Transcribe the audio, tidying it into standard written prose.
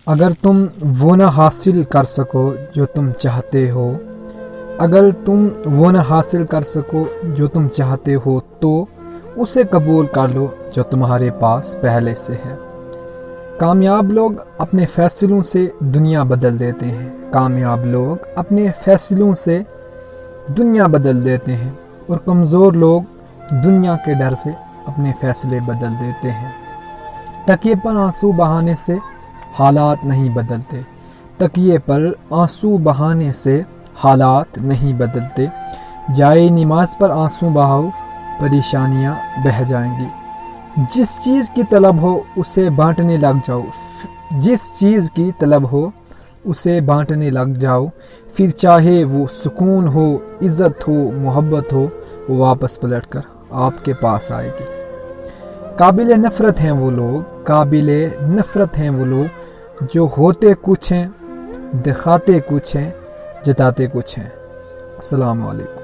اگر تم وہ نہ حاصل کر سکو جو تم چاہتے ہو، اگر تم وہ نہ حاصل کر سکو جو تم چاہتے ہو تو اسے قبول کر لو جو تمہارے پاس پہلے سے ہے۔ کامیاب لوگ اپنے فیصلوں سے دنیا بدل دیتے ہیں، کامیاب لوگ اپنے فیصلوں سے دنیا بدل دیتے ہیں، اور کمزور لوگ دنیا کے ڈر سے اپنے فیصلے بدل دیتے ہیں۔ تکیے پر آنسو بہانے سے حالات نہیں بدلتے، تکیے پر آنسو بہانے سے حالات نہیں بدلتے۔ جائے نماز پر آنسو بہاؤ، پریشانیاں بہہ جائیں گی۔ جس چیز کی طلب ہو اسے بانٹنے لگ جاؤ، جس چیز کی طلب ہو اسے بانٹنے لگ جاؤ، پھر چاہے وہ سکون ہو، عزت ہو، محبت ہو، وہ واپس پلٹ کر آپ کے پاس آئے گی۔ قابل نفرت ہیں وہ لوگ، قابل نفرت ہیں وہ لوگ جو ہوتے کچھ ہیں، دکھاتے کچھ ہیں، جتاتے کچھ ہیں۔ السلام علیکم۔